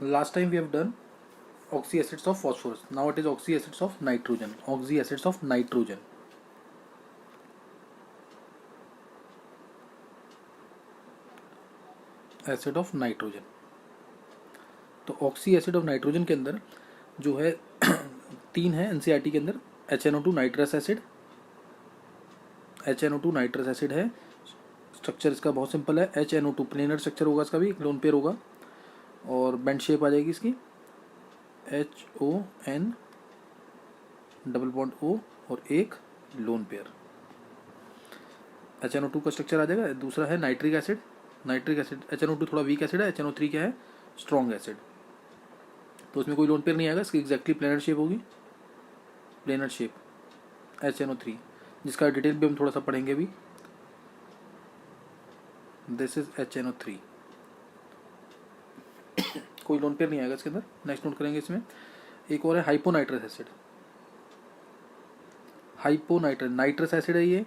Last time we have done oxy acids of phosphorus. Now it is oxy acids of nitrogen. Oxy acids of nitrogen. Acid of nitrogen. तो oxy acid of nitrogen के अंदर जो है तीन है NCERT के अंदर. HNO2 nitrous acid. HNO2 nitrous acid है. स्ट्रक्चर इसका बहुत सिंपल है. HNO2 प्लेनर स्ट्रक्चर होगा इसका भी, लोन पेयर होगा और बेंड शेप आ जाएगी इसकी HON डबल बॉन्ड O और एक लोन पेयर. HNO2 का स्ट्रक्चर आ जाएगा. दूसरा है nitric acid. Nitric acid HNO2 थोड़ा वीक एसिड है. HNO3 क्या है? Strong acid. तो उसमें कोई लोन पेयर नहीं आएगा. इसकी एग्जैक्टली प्लेनर शेप होगी. प्लेनर शेप HNO3, जिसका डिटेल भी हम थोड़ा सा पढ़ेंगे अभी. This is HNO3. कोई लोन पेयर नहीं आएगा इसके अंदर. नेक्स्ट नोट करेंगे इसमें. एक और है hyponitrous acid. Hyponitrous nitrous acid है ये,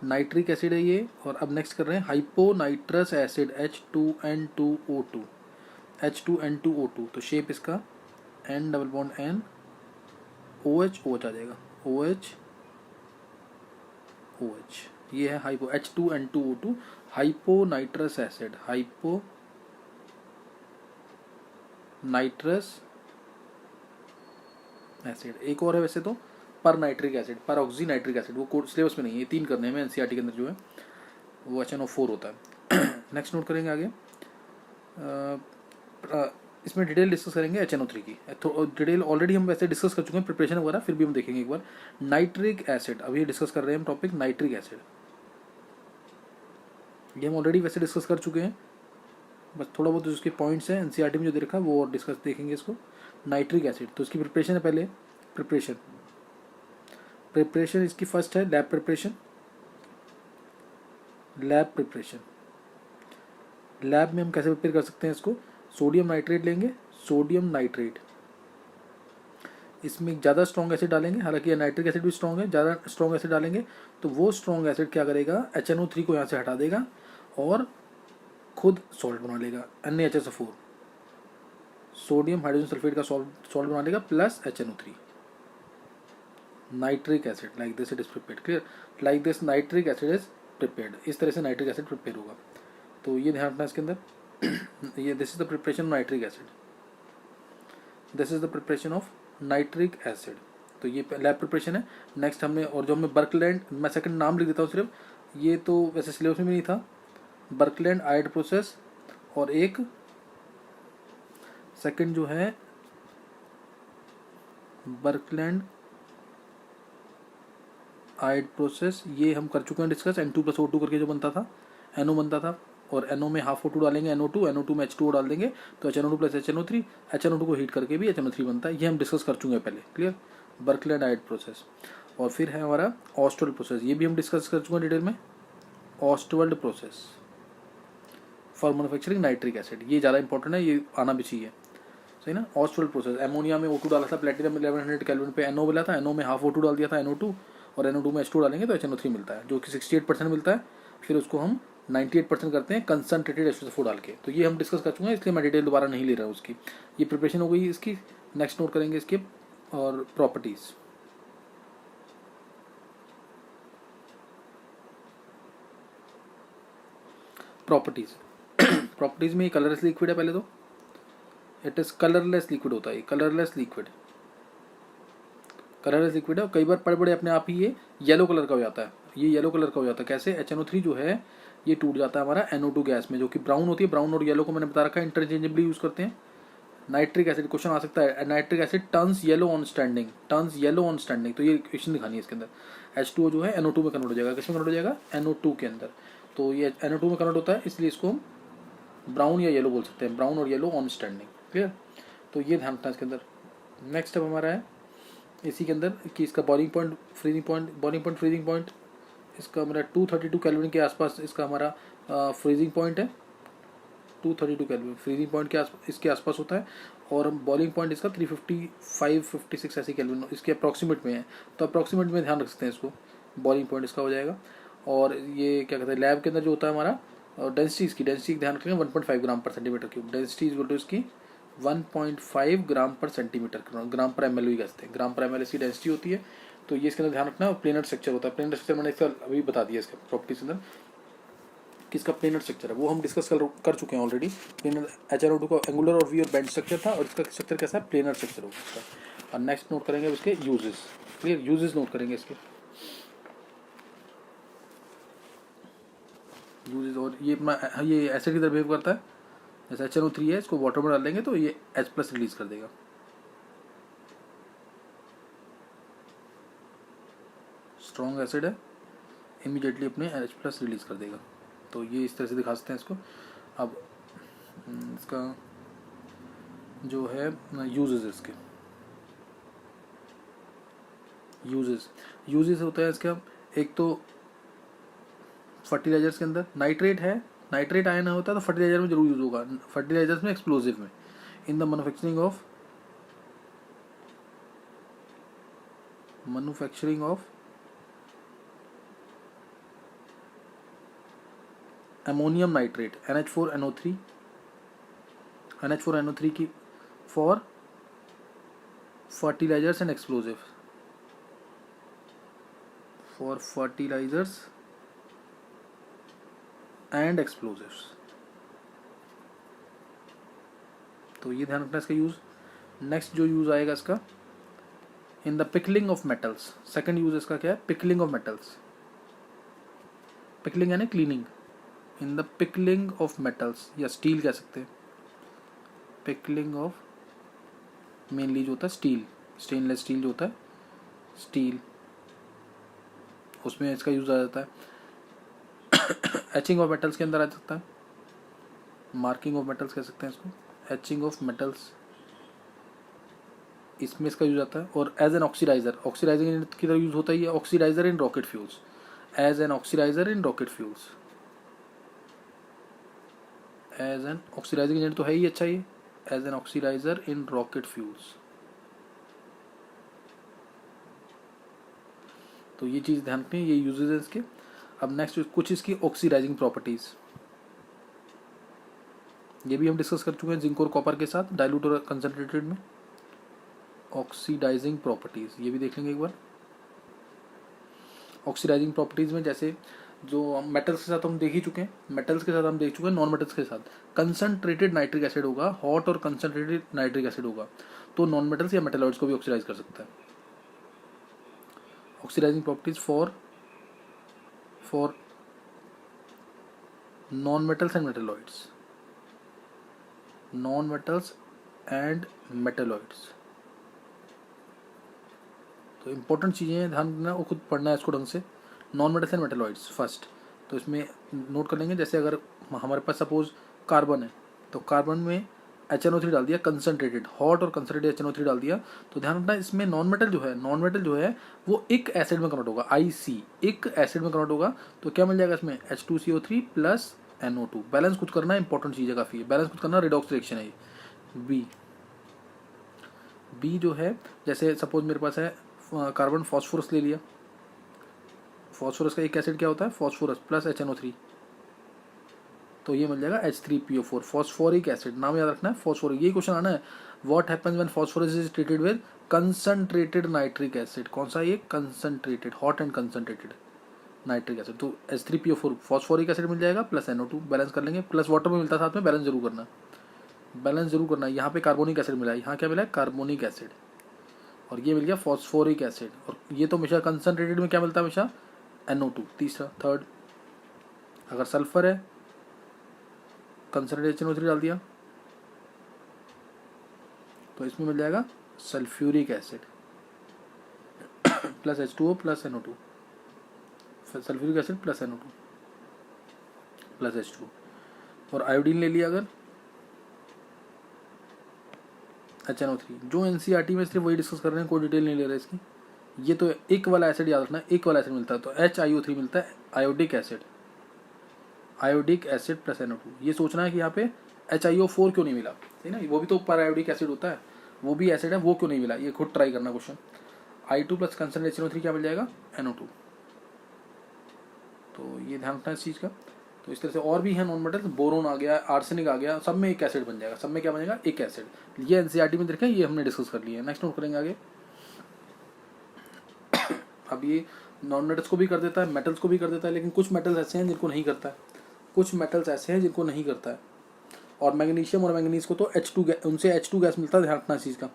नाइट्रिक एसिड है ये. और अब नेक्स्ट कर रहे हैं हाइपोनाइट्रस एसिड H2N2O2. H2N2O2. तो शेप इसका N double bond N OH OH आ जाएगा. OH OH. ये है hypo H2N2O2 hyponitrous acid. Hyponitrous acid. एक और है वैसे तो पर नाइट्रिक एसिड, पर ऑक्सी नाइट्रिक एसिड. वो कोड सिलेबस में नहीं है. 3 करने में एनसीईआरटी के अंदर जो है वो HNO4 होता है. नेक्स्ट नोट करेंगे आगे. इसमें डिटेल डिस्कस करेंगे HNO3 की. डिटेल ऑलरेडी हम वैसे डिस्कस कर चुके हैं प्रिपरेशन वगैरह, फिर भी हम देखेंगे एक बार. नाइट्रिक एसिड अभी डिस्कस कर रहे हैं हम टॉपिक नाइट्रिक एसिड. ये हम ऑलरेडी वैसे डिस्कस कर चुके हैं, बस थोड़ा बहुत उसके पॉइंट्स हैं एनसीईआरटी में जो दे रखा है वो और डिस्कस देखेंगे इसको. नाइट्रिक एसिड तो इसकी प्रिपरेशन है. पहले प्रिपरेशन इसकी फर्स्ट है लैब प्रिपरेशन. लैब में हम कैसे प्रिपेयर कर सकते हैं इसको. सोडियम नाइट्रेट लेंगे. सोडियम नाइट्रेट इसमें ज़्यादा स्ट्रॉन्ग एसिड डालेंगे. हालांकि नाइट्रिक एसिड भी स्ट्रॉन्ग है. ज़्यादा स्ट्रॉन्ग एसिड डालेंगे तो वो स्ट्रॉन्ग एसिड क्या करेगा, HNO3 को यहाँ से हटा देगा और खुद सॉल्ट बना लेगा NaHSO4. सोडियम हाइड्रोजन सल्फेट का सॉल्ट बना लेगा plus HNO3. Nitric acid like this it is prepared. Clear. Like this nitric acid is prepared. इस तरह से नाइट्रिक एसिड प्रिपेयर होगा. तो ये ध्यान रखना इसके अंदर. ये this is the preparation of nitric acid. This is the preparation of nitric acid. तो ये लैब प्रिपरेशन है. नेक्स्ट हमने और जो हमें बर्कलैंड, मैं सेकंड नाम लिख देता हूँ सिर्फ, ये तो वैसे सिलेबस में भी नहीं था. बर्कलैंड आयड प्रोसेस और एक सेकंड जो है बर्कलैंड आयड प्रोसेस, ये हम कर चुके हैं डिस्कस. N2+O2 करके जो बनता था, NO बनता था और NO में हाफ O2 डालेंगे NO2 में H2O डाल देंगे तो HNO2 प्लस HNO3. HNO2 को हीट करके भी HNO3 बनता है. ये हम डिस्कस कर चुके हैं पहले. क्लियर. Birkeland Eyde process. और फिर है हमारा ऑस्टवर्ल्ड प्रोसेस. ये भी हम डिस्कस कर चुके हैं डिटेल में. Ostwald process for manufacturing nitric acid. ये ज़्यादा इंपॉर्टेंट है, ये आना भी चाहिए. सही ना. ऑस्टवर्ल्ड प्रोसेस. एमोनिया में O2 डाला था, प्लेटिनम 1100 केल्विन पे NO मिला था. NO में हाफ O2 डाल दिया था NO2 और NO2 में H2 डालेंगे तो HNO3 मिलता है, जो कि 68% मिलता है. फिर उसको हम 98% करते हैं कंसनट्रेटेड H2SO4 डाल के. तो ये हम डिस्कस कर चुके हैं, इसलिए मैं डिटेल दोबारा नहीं ले रहा हूँ उसकी. ये प्रिपरेशन हो गई इसकी. नेक्स्ट नोट करेंगे इसके और प्रॉपर्टीज. प्रॉपर्टीज में कलरलेस लिक्विड है. पहले तो इट इज कलरलेस लिक्विड होता है. कलरलेस लिक्विड है. कई बार पड़े पड़े अपने आप ही ये येलो कलर का हो जाता है. ये येलो कलर का हो जाता है. कैसे. HNO3 जो है ये टूट जाता है हमारा NO2 गैस में, जो कि ब्राउन होती है. ब्राउन और येलो को मैंने बता रखा है, इंटरचेंजेबली यूज करते हैं. नाइट्रिक एसिड क्वेश्चन आ सकता है. Nitric asset turns yellow on standing. तो ये क्वेश्चन दिखानी है इसके अंदर. H2O जो है NO2 में कन्वर्ट हो जाएगा. किसमें कन्वर्ट हो जाएगा, NO2 के अंदर. तो ये NO2 में कन्वर्ट होता है, इसलिए इसको हम ब्राउन या येलो बोल सकते हैं. ब्राउन और येलो ऑन स्टैंडिंग. क्लियर. तो ये ध्यान रखना इसके अंदर. नेक्स्ट अब हमारा है इसी के अंदर कि इसका बॉइलिंग पॉइंट फ्रीजिंग पॉइंट इसका हमारा 232 केल्विन के आसपास इसका हमारा फ्रीजिंग पॉइंट है. 232 केल्विन फ्रीजिंग पॉइंट के इसके आसपास होता है. और बॉइलिंग पॉइंट इसका 355-56 ऐसी केल्विन इसके अप्रॉक्सीमेट में है. तो अप्रॉक्सीमेट में ध्यान रख सकते हैं इसको. बॉइलिंग पॉइंट इसका हो जाएगा. और ये क्या कहते हैं लैब के अंदर जो होता है हमारा डेंसिटी, इसकी डेंसिटी ध्यान रखेंगे 1.5 ग्राम पर centimetre cube. Density is equal to इसकी 1.5 ग्राम पर सेंटीमीटर, ग्राम पर एम एल कहते हैं, ग्राम पर एम एल इसकी डेंसिटी होती है। तो ये इसके अंदर ध्यान रखना, प्लेनर स्ट्रक्चर होता है। प्लेनर स्ट्रक्चर मैंने इसका अभी बता दिया, इसका प्रॉपर्टीज के अंदर किसका प्लेनर स्ट्रक्चर है वो हम डिस्कस कर चुके हैं ऑलरेडी। प्लेनर HNO2 का एंगुलर और वी और बेंड स्ट्रक्चर था, और इसका स्ट्रक्चर कैसा है, प्लेनर स्ट्रक्चर होगा इसका। और नेक्स्ट नोट करेंगे इसके यूजेस, क्लियर, यूजेस नोट करेंगे इसके यूजेस। और ये अपना ये एसिड की तरह बिहेव करता है, जैसे HNO3 है, इसको वाटर में डाल देंगे तो ये H+ रिलीज कर देगा। स्ट्रॉन्ग एसिड है, इमीडिएटली अपने H+ रिलीज कर देगा। तो ये इस तरह से दिखा सकते हैं इसको। अब इसका जो है यूजेस, इसके यूजेस होता है इसका, एक तो फर्टिलाइजर्स के अंदर नाइट्रेट है, नाइट्रेट आयन होता है तो फर्टिलाइजर में जरूर यूज होगा, फर्टिलाइजर्स में, एक्सप्लोजिव में, in the manufacturing of ammonium nitrate NH4NO3 की for fertilisers and explosive, for fertilisers and explosives. तो ये ध्यान रखना इसका यूज। नेक्स्ट जो यूज आएगा इसका, in the pickling of metals. Second use इसका क्या है, पिकलिंग ऑफ मेटल्स। पिकलिंग यानी cleaning, in the pickling of metals, या स्टील कह सकते हैं। पिकलिंग ऑफ मेनली जो होता है स्टील, स्टेनलेस स्टील जो होता है, स्टील, उसमें इसका यूज आ जाता है। एचिंग ऑफ मेटल्स के अंदर आ सकता है, मार्किंग ऑफ मेटल्स कह सकते हैं इसको, एचिंग ऑफ मेटल्स, इसमें इसका यूज आता है। और as an oxidiser, oxidising agent की तरह यूज होता है, oxidiser in rocket fuels, as an oxidiser in rocket fuels, as an oxidising agent तो है ही अच्छा, ये as an oxidiser in rocket fuels. तो ये चीज ध्यान रखें, ये यूजेस है इसके। अब नेक्स्ट कुछ इसकी ऑक्सीडाइजिंग प्रॉपर्टीज, ये भी हम डिस्कस कर चुके हैं जिंक और कॉपर के साथ, डाइल्यूट और कंसंट्रेटेड में। ऑक्सीडाइजिंग प्रॉपर्टीज ये भी देख लेंगे एक बार। ऑक्सीडाइजिंग प्रॉपर्टीज में जैसे जो मेटल्स के साथ हम देख ही चुके हैं, मेटल्स के साथ हम देख चुके हैं, नॉन मेटल्स के साथ कंसंट्रेटेड नाइट्रिक एसिड होगा, हॉट और कंसंट्रेटेड नाइट्रिक एसिड होगा, तो नॉन मेटल्स या मेटलॉइड्स को भी ऑक्सीडाइज कर सकता है। Oxidising properties for non metals and metalloids, non metals and metalloids. तो इंपॉर्टेंट चीज़ें हैं, ध्यान देना, वो खुद पढ़ना है इसको ढंग से। Non metals and metalloids first, तो इसमें नोट कर लेंगे, जैसे अगर हमारे पास सपोज कार्बन है, तो कार्बन में HNO3 डाल दिया कंसनट्रेटेड, हॉट और कंसनट्रेटेड HNO3 डाल दिया, तो ध्यान रखना इसमें नॉन मेटल जो है वो एक एसिड में कन्वर्ट होगा, IC, एक एसिड में कन्वर्ट होगा। तो क्या मिल जाएगा इसमें, H2CO3 प्लस NO2। बैलेंस खुद करना, इंपॉर्टेंट चीज़ है काफ़ी है, बैलेंस खुद करना, रिडॉक्स रिएक्शन है ये। बी जो है, जैसे सपोज मेरे पास है कार्बन, फॉस्फोरस ले लिया, फॉस्फोरस का एक एसिड क्या होता है, फॉस्फोरस प्लस HNO3, तो ये मिल जाएगा H3PO4, फॉस्फोरिक एसिड। नाम याद रखना है फॉस्फोरिक, ये क्वेश्चन आना है, what happens when phosphorus is treated with concentrated nitric acid. कौन सा, ये concentrated, hot and concentrated nitric acid. तो H3PO4 फॉस्फोरिक एसिड मिल जाएगा प्लस NO2, बैलेंस कर लेंगे, प्लस वाटर में मिलता है साथ में, बैलेंस जरूर करना, बैलेंस जरूर करना। यहाँ पे कार्बोनिक एसिड मिला है, यहाँ क्या मिला है, कार्बोनिक एसिड, और ये मिल गया फॉस्फोरिक एसिड। और ये तो हमेशा कंसंट्रेटेड में क्या मिलता है, हमेशा NO2। तीसरा, थर्ड, अगर सल्फर है, कंसंट्रेटेड HNO3 डाल दिया, तो इसमें मिल जाएगा sulphuric acid plus H2O plus NO2, sulphuric acid plus NO2 plus H2O। और आयोडीन ले लिया अगर, HNO3, जो NCERT में सिर्फ वही डिस्कस कर रहे हैं, कोई डिटेल नहीं ले रहे इसकी। ये तो एक वाला एसिड याद रखना है, एक वाला एसिड मिलता है, तो HiO3 मिलता है, iodic acid, iodic acid plus NO2। ये सोचना है कि यहाँ पे HiO4 क्यों नहीं मिला, है ना, वो भी तो पर आयोडिक एसिड होता है, वो भी एसिड है, वो क्यों नहीं मिला, ये खुद ट्राई करना question. I2 plus concentrated HNO3 क्या मिल जाएगा, NO2। तो ये ध्यान रखना इस चीज़ का। तो इस तरह से और भी है नॉन मेटल्स, बोरोन आ गया, आर्सेनिक आ गया, सब में एक एसिड बन जाएगा, सब में क्या बनेगा, एक एसिड। ये एनसीईआरटी में देखें, ये हमने डिस्कस कर लिया है। नेक्स्ट नोट करेंगे आगे। अब ये नॉन मेटल्स को भी कर देता है, मेटल्स को भी कर देता है, लेकिन कुछ मेटल्स ऐसे हैं जिनको नहीं करता है, कुछ मेटल्स ऐसे हैं जिनको नहीं करता है। और मैग्नीशियम और मैंगनीज को तो H2 गैस, उनसे H2 गैस मिलता है, ध्यान रखना इस चीज़ का।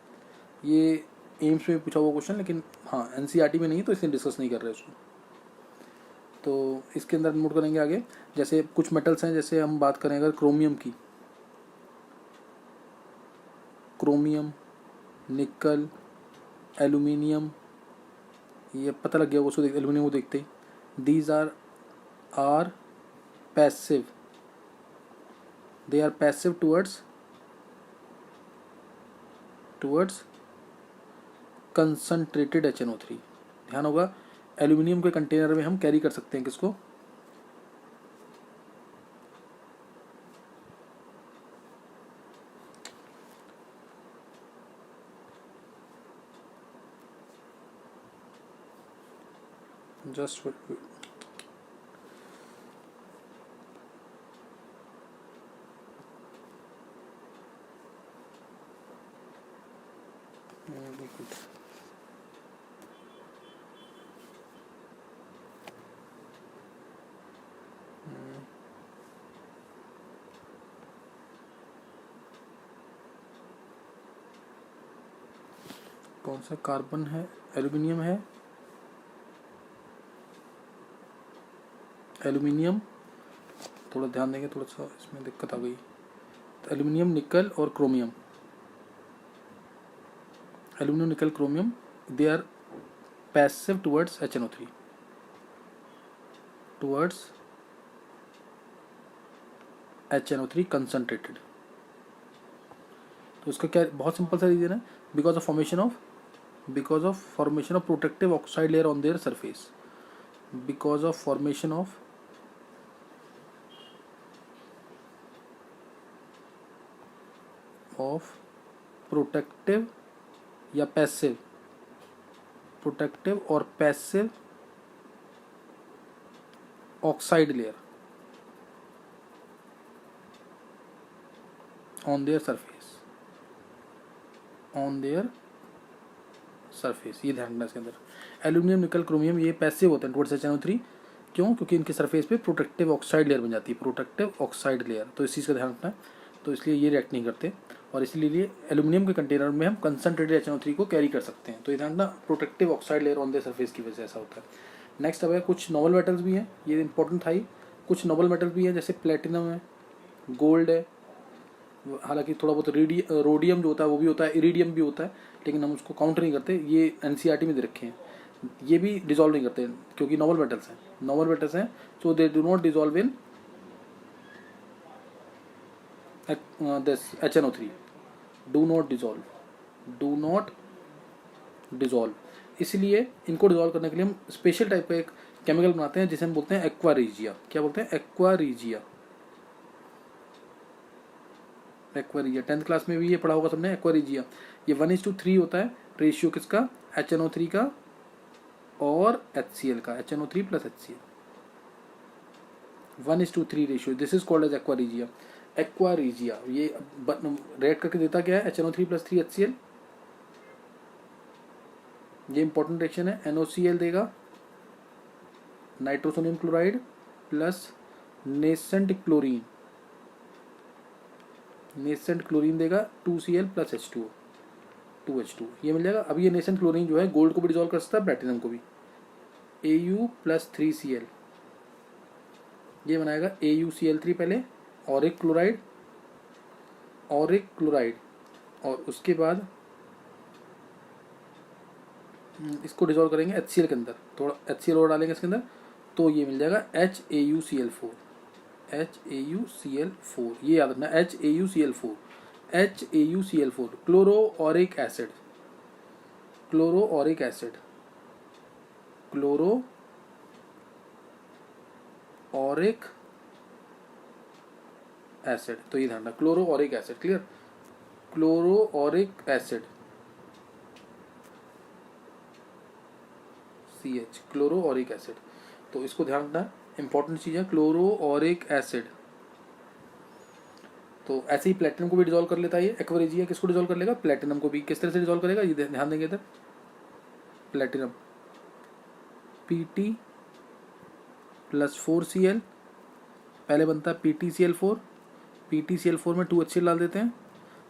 ये एम्स में पूछा हुआ क्वेश्चन, लेकिन हाँ एनसीईआरटी में नहीं है तो इसलिए डिस्कस नहीं कर रहे उसको। तो इसके अंदर नोट करेंगे आगे, जैसे कुछ मेटल्स हैं, जैसे हम बात करें अगर क्रोमियम की, क्रोमियम, निकल, एल्यूमिनियम, ये पता लग गया उसको देख, एल्यूमिनियम को देखते ही, these are passive, they are passive towards concentrated HNO3। ध्यान होगा, एल्यूमिनियम के कंटेनर में हम कैरी कर सकते हैं किसको, जस्ट कौन सा कार्बन है, एल्यूमिनियम है, एल्यूमिनियम, थोड़ा ध्यान देंगे, थोड़ा सा इसमें दिक्कत आ गई। तो एल्यूमिनियम, निकल और chromium, aluminium, nickel, chromium, they are passive towards HNO3, towards HNO3 concentrated. तो उसका क्या, बहुत सिंपल सा रीजन है, because of formation of protective oxide layer on their surface, because of formation of protective या passive, protective और passive oxide layer on their surface, ये ध्यान रखना इसके अंदर। एल्यूमिनियम, निकल, क्रोमियम ये पैसिव होते हैं टुवर्ड्स HNO3, क्यों, क्योंकि इनके सरफेस पे प्रोटेक्टिव ऑक्साइड लेयर बन जाती है, प्रोटेक्टिव ऑक्साइड लेयर, तो इस चीज़ का ध्यान रखना है। तो इसलिए ये रिएक्ट नहीं करते, और इसलिए एल्यूमिनियम के कंटेनर में हम कंसंट्रेटेड HNO3 को कैरी कर सकते हैं। तो ये ध्यान रखना, protective oxide layer on the surface की वजह से ऐसा होता है। नेक्स्ट अब है कुछ नोबल मेटल्स भी हैं, ये इंपॉर्टेंट था ही। कुछ नोबल मेटल भी हैं, जैसे प्लेटिनम है, गोल्ड है, हालांकि थोड़ा बहुत रोडियम जो होता है वो भी होता है, इरिडियम भी होता है, लेकिन हम उसको काउंट नहीं करते, ये एनसीईआरटी में दे रखे हैं। ये भी डिजॉल्व नहीं करते क्योंकि नोबल मेटल्स हैं, so they do not dissolve in this HNO3, do not dissolve. इसलिए इनको डिजॉल्व करने के लिए हम स्पेशल टाइप का एक केमिकल बनाते हैं जिसे हम बोलते हैं एक्वा रीजिया। क्या बोलते हैं, एक्वा रीजिया। 10th क्लास में भी ये पढ़ा होगा सबने, एक्वा रीजिया। ये 1:3 होता है रेशियो किसका, HNO3 का और HCl का, HNO3 + HCl, 1:3 ratio, this is called as aqua regia. Aqua regia ये रेड करके देता क्या है, HNO3 + 3 HCl, ये इंपॉर्टेंट रिएक्शन है। NOCl देगा nitrosonium chloride plus nascent chlorine देगा 2Cl + H2O, 2H2, ये मिल जाएगा। अब ये नेसेंट क्लोरीन जो है गोल्ड को भी डिजॉल्व कर सकता है, प्लैटिनम को भी। Au + 3Cl, ये बनाएगा AuCl3 पहले, और एक क्लोराइड, और उसके बाद इसको डिजॉल्व करेंगे HCl के अंदर, थोड़ा HCl और डालेंगे इसके अंदर, तो ये मिल जाएगा HAuCl4, ये याद रखना, HAuCl4, क्लोरोऑरिक एसिड, तो ये ध्यान रखना, chloroauric acid, clear, chloroauric acid CH, chloroauric acid. तो इसको ध्यान रखना, इंपॉर्टेंट चीज़ है क्लोरोऑरिक एसिड। तो ऐसे ही प्लेटिनम को भी डिजोल्व कर लेता है ये एक्वेरिजिया। किसको डिजोल्व कर लेगा? प्लेटिनम को भी। किस तरह से डिजोल्व करेगा ये ध्यान देंगे इधर। प्लेटिनम Pt प्लस 4Cl, पहले बनता है PtCl4, PtCl4 में 2HCl डाल देते हैं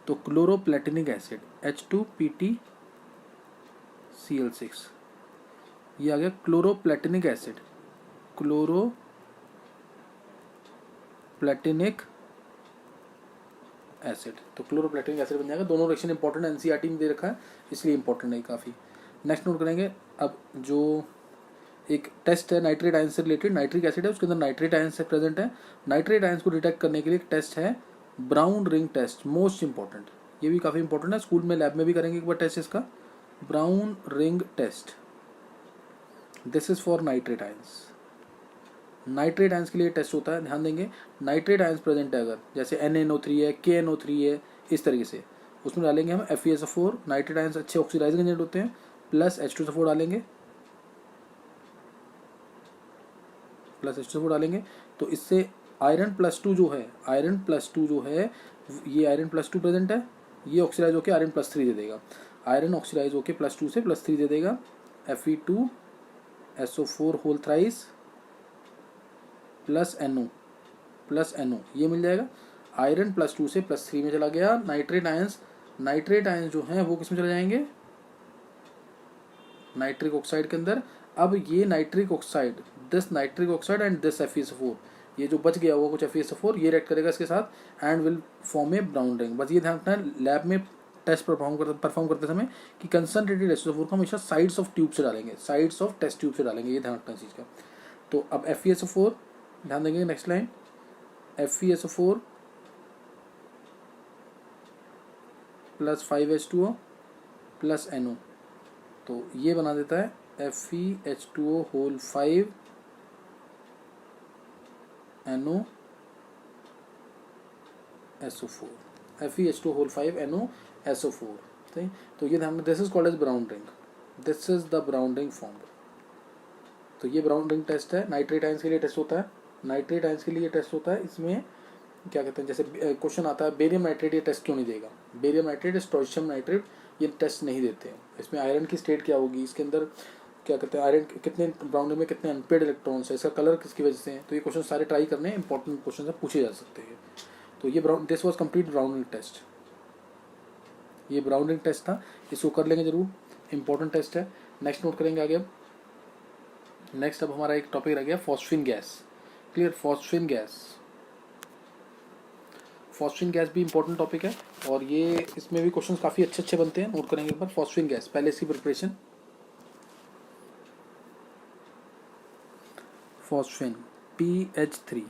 तो क्लोरोप्लेटिनिक एसिड H2PtCl6, ये आ गया क्लोरोप्लेटिनिक एसिड, क्लोरोप्लेटिनिक एसिड। तो क्लोरोप्लेटिनिक एसिड बन जाएगा। दोनों रिएक्शन इंपॉर्टेंट एनसीईआरटी में दे रखा है इसलिए इंपॉर्टेंट है काफ़ी। नेक्स्ट नोट करेंगे। अब जो एक टेस्ट है नाइट्रेट आयन से रिलेटेड, नाइट्रिक एसिड है उसके अंदर नाइट्रेट आयन से प्रेजेंट है। नाइट्रेट आयन को डिटेक्ट करने के लिए एक टेस्ट है brown ring test, most important. ये भी काफ़ी इंपॉर्टेंट है, स्कूल में लैब में भी करेंगे एक बार टेस्ट इसका, brown ring test. This is for nitrate ions. Nitrate ions के लिए टेस्ट होता है, ध्यान देंगे। नाइट्रेट आयंस प्रेजेंट है अगर, जैसे NaNO3 है, KNO3 है, इस तरीके से, उसमें डालेंगे हम FeSO4। नाइट्रेट आयंस अच्छे ऑक्सीडाइजिंग एजेंट होते हैं, प्लस H2SO4 डालेंगे, प्लस H2SO4 डालेंगे तो इससे आयरन प्लस 2 जो है, आयरन प्लस 2 जो है, ये आयरन प्लस 2 प्रेजेंट है, ये ऑक्सीडाइज होकर आयरन प्लस 3 दे देगा। आयरन ऑक्सीडाइज होकर प्लस 2 से प्लस 3 दे देगा। Fe2SO4 whole thrice plus NO plus NO, ये मिल जाएगा। आयरन प्लस 2 से प्लस 3 में चला गया। नाइट्रेट आयंस जो हैं वो किस में चले जाएंगे? नाइट्रिक ऑक्साइड के अंदर। अब ये nitric oxide, this nitric oxide and this FeSO4, ये जो बच गया हुआ कुछ FeSO4 ये रिएक्ट करेगा इसके साथ and will form A brown ring. बस ये ध्यान रखना है लैब में टेस्ट परफॉर्म करते समय कि कंसंट्रेटेड H2SO4 को हमेशा साइड्स ऑफ ट्यूब से डालेंगे, साइड्स ऑफ टेस्ट ट्यूब से डालेंगे, ये ध्यान रखना है चीज़ का। तो अब FeSO4 ध्यान देंगे, next line FeSO4 plus 5H2O plus NO, तो ये बना देता है FeH2O whole 5 NOSO4, FeH2O whole 5 NOSO4। सही, तो ये ध्यान में, this is called as brown ring, this is the brown ring form. तो ये ब्राउन रिंग टेस्ट है, नाइट्रेट आयंस के लिए टेस्ट होता है। नाइट्रेट आयंस के लिए टेस्ट होता है, इसमें क्या कहते हैं, जैसे क्वेश्चन आता है बेरियम नाइट्रेट ये टेस्ट क्यों नहीं देगा? बेरियम नाइट्रेट, स्ट्रोंशियम नाइट्रेट ये टेस्ट नहीं देते हैं। इसमें आयरन की स्टेट क्या होगी, इसके अंदर क्या कहते हैं, आयरन कितने ब्राउन रिंग में कितने अनपेड इलेक्ट्रॉन्स है, इसका कलर किसकी वजह से है, तो ये क्वेश्चन सारे ट्राई करने इंपॉर्टेंट क्वेश्चन से पूछे जा सकते हैं। तो ये this was complete brown ring test, ये ब्राउन रिंग टेस्ट था, इसको कर लेंगे जरूर, इंपॉर्टेंट टेस्ट है। नेक्स्ट नोट करेंगे आगे। नेक्स्ट अब हमारा एक टॉपिक रह गया phosphine gas. Clear, phosphine gas, phosphine gas भी इंपॉर्टेंट टॉपिक है और ये इसमें भी क्वेश्चंस काफ़ी अच्छे बनते हैं, नोट करेंगे एक बार। फॉस्फिन गैस, पहले इसकी preparation, phosphine PH3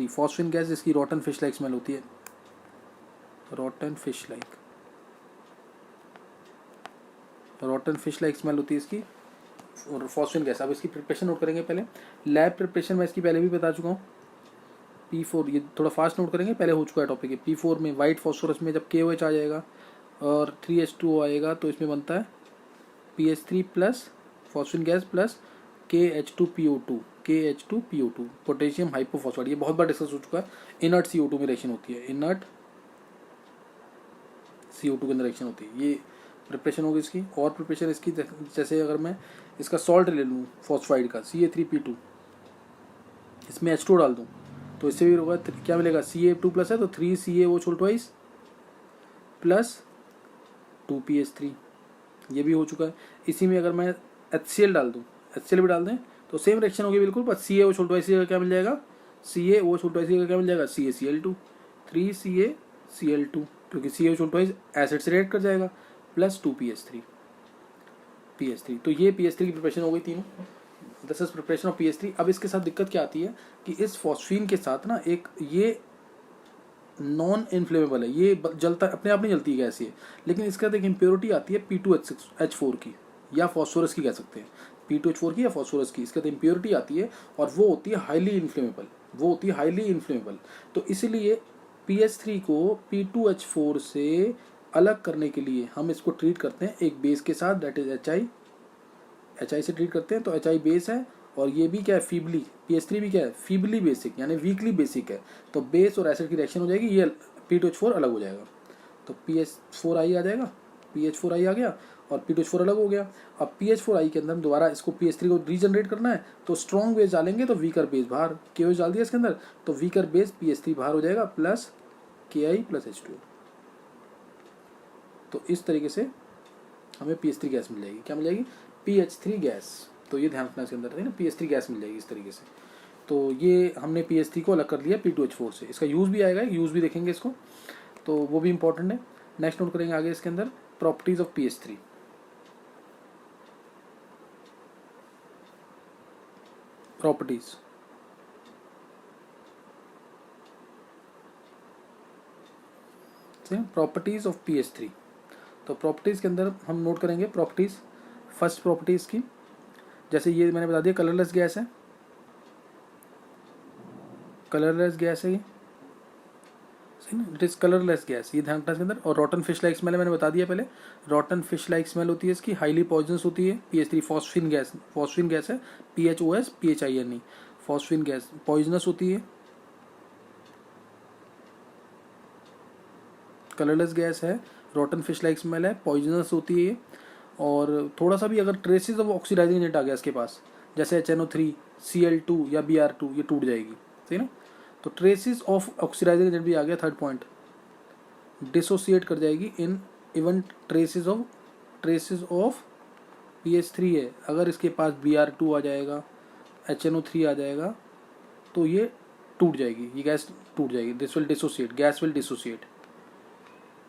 phosphine gas, जिसकी रॉटन फिश लाइक स्मेल होती है, रॉटन फिश लाइक स्मेल होती है इसकी, और फॉस्फिन गैस। अब इसकी प्रिपरेशन नोट करेंगे पहले। लैब प्रिपरेशन मैं इसकी पहले भी बता चुका हूँ। P4, ये थोड़ा फास्ट नोट करेंगे, पहले हो चुका है टॉपिक है। P4 में वाइट फॉस्फोरस में जब KOH आ जाएगा और 3H2O आएगा तो इसमें बनता है PH3 plus phosphine gas plus KH2PO2 potassium hypophosphate. ये बहुत बार डिस्कस हो चुका है। इनर्ट CO2 में रिएक्शन होती है, इनर्ट CO2 के अंदर रिएक्शन होती है। ये प्रिपरेशन होगी इसकी। और प्रिपरेशन इसकी, जैसे अगर मैं इसका सॉल्ट ले लूँ फॉस्फाइड का CA3P2, इसमें H2 डाल दूँ तो इससे भी होगा, क्या मिलेगा, CA2 प्लस है तो 3CaO2 प्लस 2PH3, ये भी हो चुका है। इसी में अगर मैं HCl डाल दूँ, HCl भी डाल दें तो सेम रिएक्शन होगी बिल्कुल, बस CaO2 का क्या मिल जाएगा, CaO2 का क्या मिल जाएगा, CaCl2, 3CaCl2, क्योंकि CaO2 एसिड से रिएक्ट कर जाएगा, प्लस 2PH3। तो ये PH3 की प्रिपरेशन हो गई तीनों। This is preparation of PH3। अब इसके साथ दिक्कत क्या आती है कि इस फॉस्फीन के साथ ना एक ये नॉन इन्फ्लेमेबल है, ये जलता, अपने आप नहीं जलती गैस ये, लेकिन इसके साथ एक इम्प्योरिटी आती है P2H4 की या फॉस्फोरस की कह सकते हैं, P2H4 की या फॉस्फोरस की, इसके साथ इम्प्योरिटी आती है और वो होती है हाईली इन्फ्लेमेबल, तो इसीलिए PH3 को P2H4 से अलग करने के लिए हम इसको ट्रीट करते हैं एक बेस के साथ, दैट इज HI से ट्रीट करते हैं तो HI बेस है, और ये भी क्या है, फीबली, PH3 भी क्या है, फीबली बेसिक यानी वीकली बेसिक है। तो बेस और एसिड की रिएक्शन हो जाएगी, ये P2H4 अलग हो जाएगा, तो PH4I आ जाएगा, PH4I आ गया और P2H4 अलग हो गया। अब PH4I के अंदर हम दोबारा इसको PH3 को रीजनरेट करना है, तो स्ट्रॉन्ग बेस डालेंगे तो वीकर बेस बाहर, KOH डाल दिया इसके अंदर, तो वीकर बेस PH3 बाहर हो जाएगा प्लस KI प्लस H2। तो इस तरीके से हमें PH3 गैस मिल जाएगी, क्या मिल जाएगी, PH3 गैस। तो ये ध्यान रखना इसके अंदर है ना, PH3 गैस मिल जाएगी इस तरीके से। तो ये हमने PH3 को अलग कर लिया P2H4 से। इसका यूज़ भी आएगा, यूज़ भी देखेंगे इसको, तो वो भी इंपॉर्टेंट है। नेक्स्ट नोट करेंगे आगे इसके अंदर properties of PH3। Properties, properties of PH3। तो प्रॉपर्टीज के अंदर हम नोट करेंगे प्रॉपर्टीज। फर्स्ट प्रॉपर्टीज की, जैसे ये मैंने बता दिया कलरलेस गैस है, कलरलेस गैस है ये, इट इज कलरलेस गैस, ये ध्यान रखना इसके अंदर। और रॉटन फिश लाइक स्मेल है, मैंने बता दिया पहले, रॉटन फिश लाइक स्मेल होती है इसकी, हाईली पॉइजनस होती है। PH3 phosphine gas, phosphine gas है, PHOS PHINE, phosphine gas poisonous होती है, कलरलेस गैस है, रॉटन फिश लाइक स्मेल है, पॉइजनस होती है। और थोड़ा सा भी अगर ट्रेसेस ऑफ ऑक्सीडाइजिंग एजेंट आ गया इसके पास, जैसे HNO3 Cl2 या Br2, ये टूट जाएगी, सही ना। तो ट्रेसेस ऑफ ऑक्सीडाइजिंग एजेंट भी आ गया, थर्ड पॉइंट, डिसोसिएट कर जाएगी in even traces of PH3 है। अगर इसके पास Br2 आ जाएगा, HNO3 आ जाएगा, तो ये टूट जाएगी, ये गैस टूट जाएगी, this will dissociate, gas will dissociate,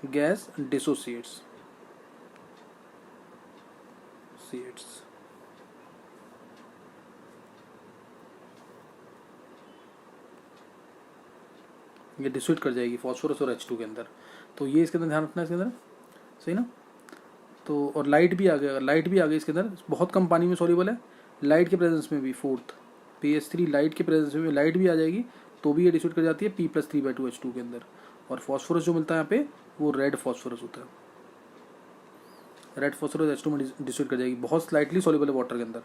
gas dissociates, ये डिसोसिएट कर जाएगी फॉस्फोरस और H2 के अंदर। तो ये इसके अंदर ध्यान रखना है इसके अंदर, सही ना। तो और लाइट भी आ गया, लाइट भी आ गई इसके अंदर, बहुत कम पानी में सॉल्युबल है, लाइट के प्रेजेंस में भी, फोर्थ PH3 लाइट के प्रेजेंस में भी लाइट भी आ जाएगी, तो भी ये डिसोसिएट कर जाती है P+3/2 H2 के अंदर। और फॉस्फोरस जो मिलता है यहाँ पे वो रेड फॉस्फोरस होता है, रेड फॉस्फोरस H2 में डिसोसिएट कर जाएगी, बहुत स्लाइटली सॉल्युबल है वाटर के अंदर,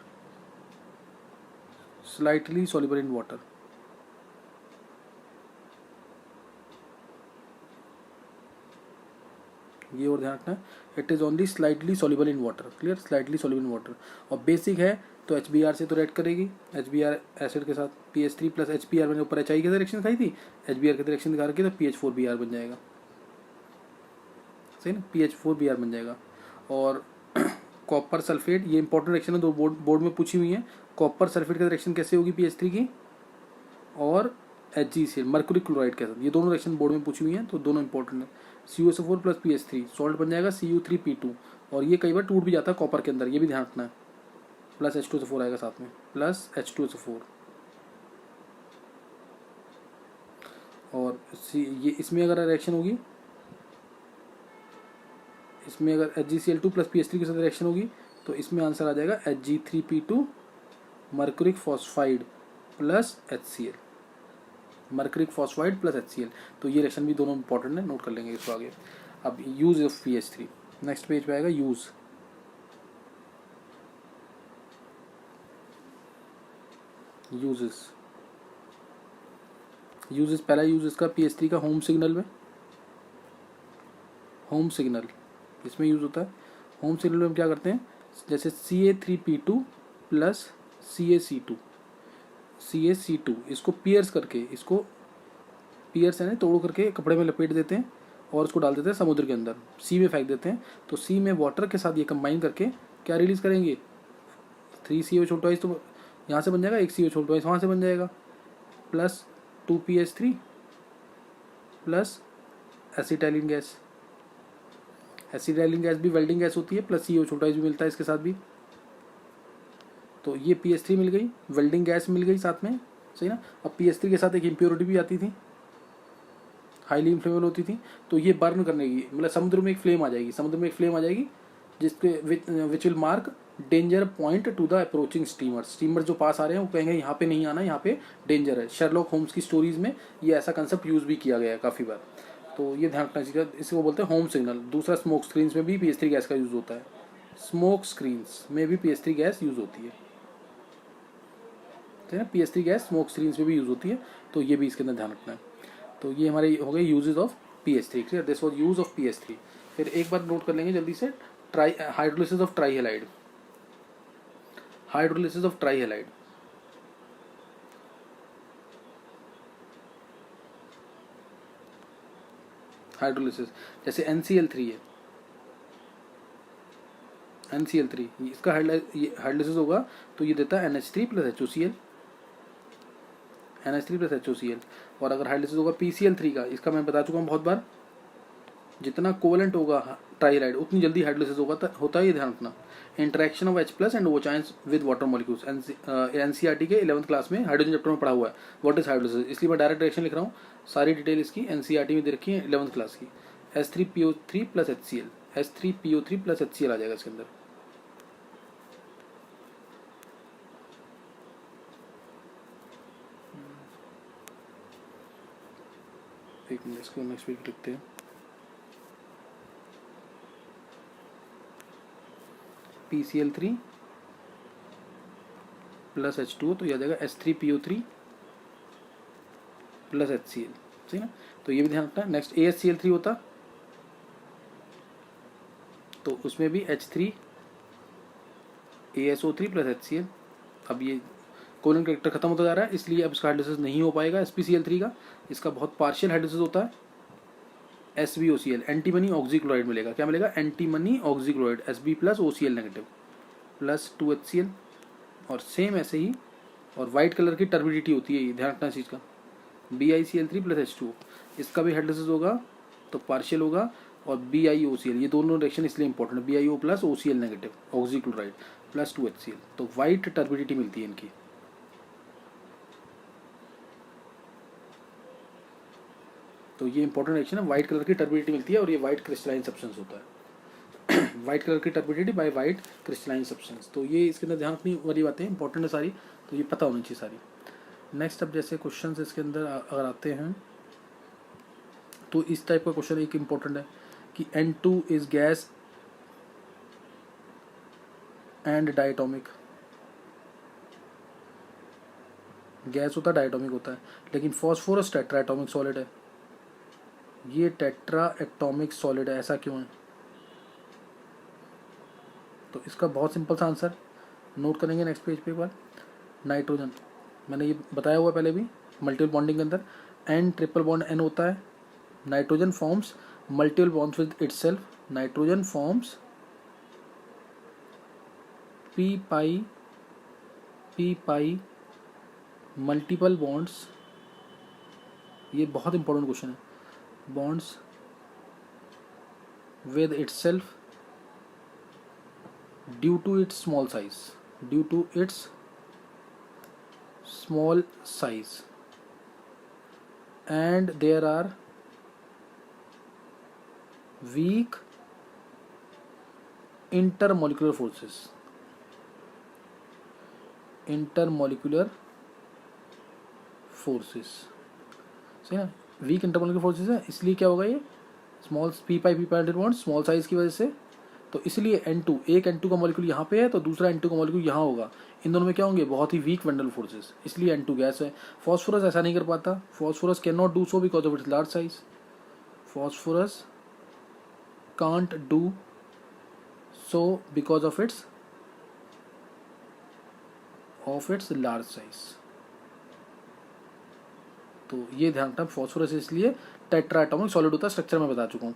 स्लाइटली सॉल्युबल इन वाटर। ये और ध्यान रखना है, it is only slightly soluble in water, clear, slightly soluble in water. और बेसिक है तो HBr से तो रिएक्ट करेगी, HBr एसिड के साथ, PH3 प्लस HBr, मैंने ऊपर HI की रिएक्शन दिखाई थी, HBr की रिएक्शन दिखा रखी, तो PH4Br बन जाएगा, सही ना, PH4Br बन जाएगा। और कॉपर सल्फेट, ये इंपॉर्टेंट रिएक्शन है, दो बोर्ड में पूछी हुई है। कॉपर सल्फेट की रिएक्शन कैसे होगी PH3 की, और HgCl मर्कुरी क्लोराइड के साथ, ये दोनों रिएक्शन बोर्ड में पूछी हुई हैं, तो दोनों इंपॉर्टेंट है। CuSO4 प्लस PH3 सॉल्ट बन जाएगा Cu3P2, और ये कई बार टूट भी जाता है कॉपर के अंदर, ये भी ध्यान रखना है, प्लस H2SO4 आएगा साथ में, प्लस H2SO4। और ये इसमें अगर रिएक्शन होगी, इसमें अगर HgCl2 प्लस PH3 के साथ रिएक्शन होगी, तो इसमें आंसर आ जाएगा Hg3P2 mercuric phosphide plus HCl, mercuric phosphide plus HCl। तो ये रिएक्शन भी दोनों इंपॉर्टेंट है, नोट कर लेंगे इसको आगे। अब use of PH3, next page पे आएगा यूज। यूजेस पहला यूज इसका PH3 का होम सिग्नल में, होम सिग्नल इसमें यूज होता है। होम सिग्नल में हम क्या करते हैं, जैसे Ca3P2 प्लस CaC2 इसको पियर्स करके, इसको पियर्स है ना, तोड़ करके कपड़े में लपेट देते हैं और उसको डाल देते हैं समुद्र के अंदर, सी में फेंक देते हैं। तो सी में वाटर के साथ ये कंबाइन करके क्या रिलीज करेंगे, 3COH तो यहाँ से बन जाएगा, एक COH वहाँ से बन जाएगा, plus 2PH3 plus acetylene gas. Acetylene gas भी वेल्डिंग गैस होती है, प्लस COH भी मिलता है इसके साथ भी। तो ये PH3 मिल गई, वेल्डिंग गैस मिल गई साथ में, सही ना। अब PH3 के साथ एक इम्प्योरिटी भी आती थी, हाईली इन्फ्लेमेबल होती थी, तो ये बर्न करने की, मतलब समुद्र में एक फ्लेम आ जाएगी, समुद्र में एक फ्लेम आ जाएगी, जिसके which will mark danger point two the approaching steamers. Steamer जो पास आ रहे हैं वो कहेंगे यहाँ पे नहीं आना, यहाँ पे डेंजर है। शर्लॉक होम्स की स्टोरीज में ये ऐसा कंसेप्ट यूज भी किया गया है काफ़ी बार, तो ये ध्यान रखना चाहिए। इसको बोलते हैं होम सिग्नल। दूसरा स्मोक स्क्रीन्स में भी PH3 गैस का यूज होता है। स्मोक स्क्रीन्स में भी PS3 गैस यूज़ होती है, ठीक है। PS3 गैस स्मोक स्क्रीन्स में भी यूज़ होती है, तो ये भी इसके अंदर ध्यान रखना है। तो ये हमारे हो गए uses of PS3, clear, this was use of PS3। फिर एक बार नोट कर लेंगे जल्दी से, hydrolysis of trihalide, hydrolysis of trihalide. Hydrolysis जैसे NCl3 है, NCl3 इसका हाइड्रोलिसिस होगा तो ये देता है NH3 plus HOCl, NH3 plus HOCl। और अगर हाइड्रोलिसिस होगा PCl3 का, इसका मैं बता चुका हूँ बहुत बार, जितना कोवेलेंट होगा ट्राईहाइड्राइड उतनी जल्दी हाइड्रोलिसिस होता है, ये ध्यान रखना। Interaction of H plus and OH ions with water molecules, NCERT के 11th क्लास में हाइड्रोजन चैप्टर में पढ़ा हुआ है व्हाट इज हाइड्रोलिसिस, इसलिए मैं डायरेक्ट डायरेक्शन लिख रहा हूँ। सारी डिटेल इसकी NCERT में दे रखी है 11th क्लास की। H3PO3 plus HCl, H3PO3 plus HCl आ जाएगा इसके अंदर। एक मिनट, इसको नेक्स्ट वीक लिखते हैं। PCl3 प्लस H2O तो यह आ जाएगा H3PO3 प्लस HCl, ठीक है ना। तो ये भी ध्यान रखना है। नेक्स्ट ASCl3 होता तो उसमें भी H3ASO3 प्लस HCl। अब ये कोवेलेंट कैरेक्टर खत्म होता जा रहा है, इसलिए अब इसका हाइड्रोलिसिस नहीं हो पाएगा SpCl3 का, इसका बहुत पार्शियल हाइड्रोलिसिस होता है। SbOCl, एंटीमनी ऑक्सीक्लोराइड मिलेगा, क्या मिलेगा, antimony oxychloride, Sb plus OCl negative plus 2HCl। और सेम ऐसे ही, और वाइट कलर की टर्बिडिटी होती है, ये ध्यान रखना इस चीज़ का, BiCl3 प्लस H2O, इसका भी हाइड्रोलिसिस होगा तो पार्शियल होगा। और BiOCl, ये दोनों रिएक्शन इसलिए इंपॉर्टेंट है, BiO plus OCl negative oxychloride plus 2HCl, तो वाइट टर्बिडिटी मिलती है इनकी। तो ये इंपॉर्टेंट रिएक्शन है, वाइट कलर की टर्बिडिटी मिलती है और ये वाइट क्रिस्टलाइन सब्सटेंस होता है। वाइट कलर की turbidity by white crystalline substance, तो ये इसके अंदर ध्यान रखने वाली बातें इंपॉर्टेंट है सारी, तो ये पता होनी चाहिए सारी। नेक्स्ट अब जैसे क्वेश्चंस इसके अंदर अगर आते हैं तो इस टाइप का क्वेश्चन एक इम्पोर्टेंट है कि N2 is gas and diatomic, gas होता है डायटोमिक होता है, लेकिन फॉस्फोरस टेट्रा एटॉमिक सॉलिड है, ये टेट्रा एटॉमिक सॉलिड है, ऐसा क्यों है। तो इसका बहुत सिंपल सा आंसर नोट करेंगे नेक्स्ट पेज पे एक बार। नाइट्रोजन मैंने ये बताया हुआ पहले भी, मल्टीपल बॉन्डिंग के अंदर N ट्रिपल बॉन्ड N होता है, nitrogen forms multiple bonds with itself, nitrogen forms p pi multiple bonds, ये बहुत इंपॉर्टेंट क्वेश्चन है, bonds with itself due to its small size, due to its small size, and there are weak intermolecular forces, intermolecular forces, सही ना, week intermolecular forces है, इसलिए क्या होगा ये small p pi bond small size की वजह से, तो इसलिए N2, एक N2 का मॉलिक्यूल यहाँ पे है तो दूसरा N2 का मॉलिक्यूल यहाँ होगा, इन दोनों में क्या होंगे, बहुत ही वीक वैंडल फोर्सेस, इसलिए N2 गैस है। फॉस्फोरस ऐसा नहीं कर पाता, phosphorus can not do so because of its large size, phosphorus can't do so because of its large size. तो ये ध्यान रखना, फॉस्फोरस इसलिए टेट्रा एटॉमिक सॉलिड होता है, स्ट्रक्चर में बता चुका हूँ।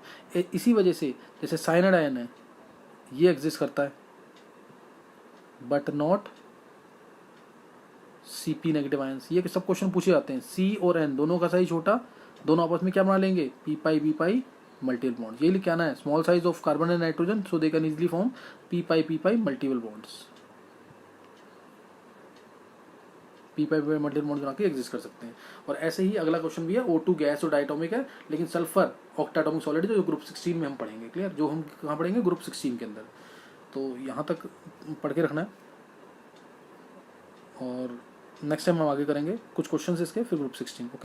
इसी वजह से जैसे साइनाइड आयन है ये एग्जिस्ट करता है but not Cp negative ions, ये सब क्वेश्चन पूछे जाते हैं। C और N दोनों का साइज छोटा, दोनों आपस में क्या बना लेंगे, p पाई मल्टीपल बॉन्ड, ये लिखना है, small size of carbon and nitrogen so they can easily form p pi multiple bonds, p pi multiple bond बना के एग्जिस्ट कर सकते हैं। और ऐसे ही अगला क्वेश्चन भी है, O2 गैस और डायटोमिक है लेकिन सल्फर ऑक्टाटोमिक सॉलिड है, जो ग्रुप 16 में हम पढ़ेंगे, क्लियर, जो हम कहाँ पढ़ेंगे, ग्रुप 16 के अंदर। तो यहाँ तक पढ़ के रखना है और नेक्स्ट टाइम हम आगे करेंगे कुछ क्वेश्चंस इसके, फिर ग्रुप 16। ओके।